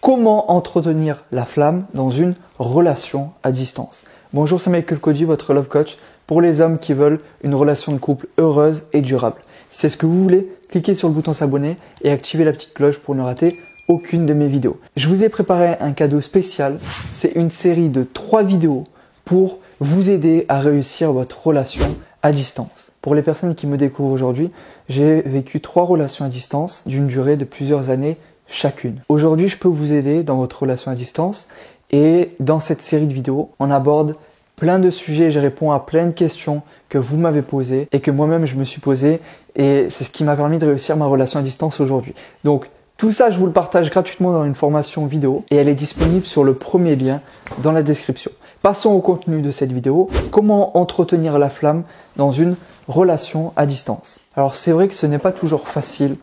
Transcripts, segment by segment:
Comment entretenir la flamme dans une relation à distance? Bonjour, c'est Michael Koji, votre Love Coach pour les hommes qui veulent une relation de couple heureuse et durable. Si c'est ce que vous voulez, cliquez sur le bouton s'abonner et activez la petite cloche pour ne rater aucune de mes vidéos. Je vous ai préparé un cadeau spécial. C'est une série de 3 vidéos pour vous aider à réussir votre relation à distance. Pour les personnes qui me découvrent aujourd'hui, j'ai vécu 3 relations à distance d'une durée de plusieurs années chacune. Aujourd'hui, je peux vous aider dans votre relation à distance et dans cette série de vidéos, on aborde plein de sujets, je réponds à plein de questions que vous m'avez posées et que moi-même je me suis posé et c'est ce qui m'a permis de réussir ma relation à distance aujourd'hui. Donc tout ça, je vous le partage gratuitement dans une formation vidéo et elle est disponible sur le premier lien dans la description. Passons au contenu de cette vidéo. Comment entretenir la flamme dans une relation à distance? Alors c'est vrai que ce n'est pas toujours facile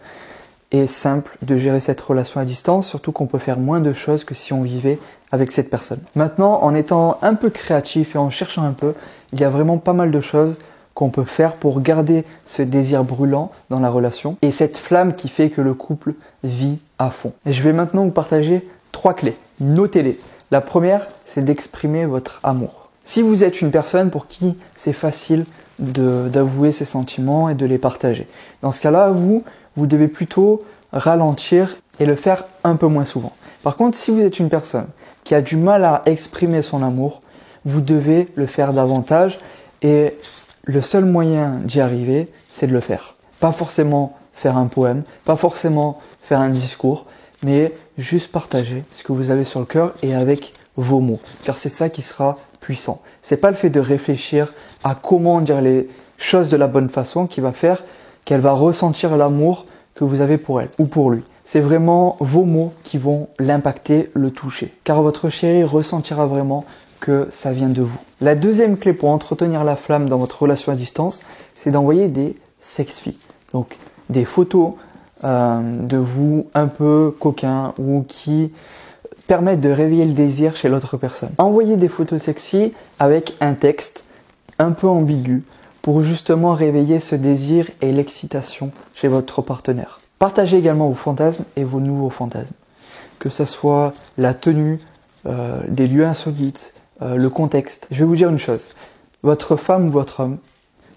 et simple de gérer cette relation à distance, surtout qu'on peut faire moins de choses que si on vivait avec cette personne. Maintenant, en étant un peu créatif et en cherchant un peu, il y a vraiment pas mal de choses qu'on peut faire pour garder ce désir brûlant dans la relation et cette flamme qui fait que le couple vit à fond. Et je vais maintenant vous partager 3 clés. Notez-les. La première, c'est d'exprimer votre amour. Si vous êtes une personne pour qui c'est facile d'avouer ses sentiments et de les partager, dans ce cas-là, vous devez plutôt ralentir et le faire un peu moins souvent. Par contre, si vous êtes une personne qui a du mal à exprimer son amour, vous devez le faire davantage et le seul moyen d'y arriver, c'est de le faire. Pas forcément faire un poème, pas forcément faire un discours, mais juste partager ce que vous avez sur le cœur et avec vos mots. Car c'est ça qui sera puissant. C'est pas le fait de réfléchir à comment dire les choses de la bonne façon qui va faire qu'elle va ressentir l'amour que vous avez pour elle ou pour lui. C'est vraiment vos mots qui vont l'impacter, le toucher. Car votre chéri ressentira vraiment que ça vient de vous. La deuxième clé pour entretenir la flamme dans votre relation à distance, c'est d'envoyer des sexpics. Donc des photos de vous un peu coquins ou qui permettent de réveiller le désir chez l'autre personne. Envoyez des photos sexy avec un texte un peu ambigu pour justement réveiller ce désir et l'excitation chez votre partenaire. Partagez également vos fantasmes et vos nouveaux fantasmes. Que ce soit la tenue, des lieux insolites, le contexte. Je vais vous dire une chose. Votre femme ou votre homme,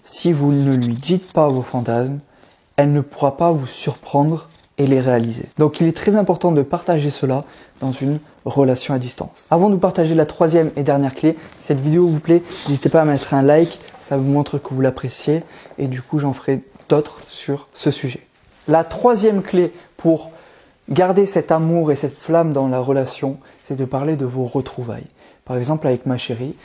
si vous ne lui dites pas vos fantasmes, elle ne pourra pas vous surprendre et les réaliser. Donc il est très important de partager cela dans une relation à distance. Avant de vous partager la 3e et dernière clé, si cette vidéo vous plaît, n'hésitez pas à mettre un like, ça vous montre que vous l'appréciez et du coup j'en ferai d'autres sur ce sujet. La 3e clé pour garder cet amour et cette flamme dans la relation, c'est de parler de vos retrouvailles. Par exemple avec ma chérie,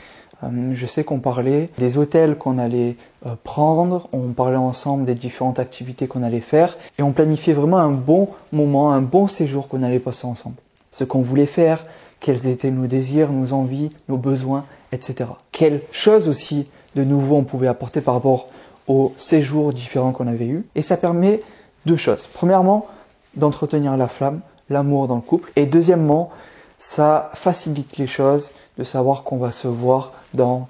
je sais qu'on parlait des hôtels qu'on allait prendre, on parlait ensemble des différentes activités qu'on allait faire et on planifiait vraiment un bon moment, un bon séjour qu'on allait passer ensemble. Ce qu'on voulait faire, quels étaient nos désirs, nos envies, nos besoins, etc. Quelles choses aussi de nouveau on pouvait apporter par rapport aux séjours différents qu'on avait eus. Et ça permet 2 choses. Premièrement, d'entretenir la flamme, l'amour dans le couple. Et deuxièmement, ça facilite les choses de savoir qu'on va se voir dans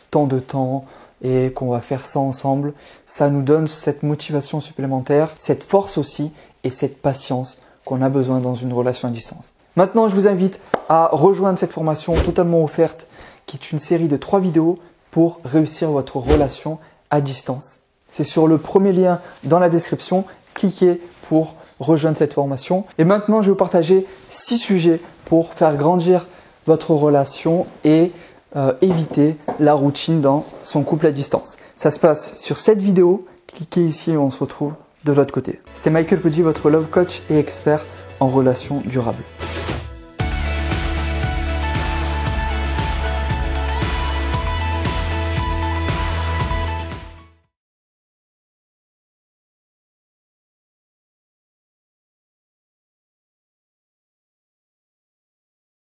tant de temps et qu'on va faire ça ensemble. Ça nous donne cette motivation supplémentaire, cette force aussi et cette patience qu'on a besoin dans une relation à distance. Maintenant, je vous invite à rejoindre cette formation totalement offerte qui est une série de 3 vidéos pour réussir votre relation à distance. C'est sur le premier lien dans la description. Cliquez pour rejoindre cette formation. Et maintenant, je vais vous partager 6 sujets pour faire grandir votre relation et éviter la routine dans son couple à distance. Ça se passe sur cette vidéo. Cliquez ici et on se retrouve de l'autre côté. C'était Michael Koji, votre Love Coach et expert en relations durables.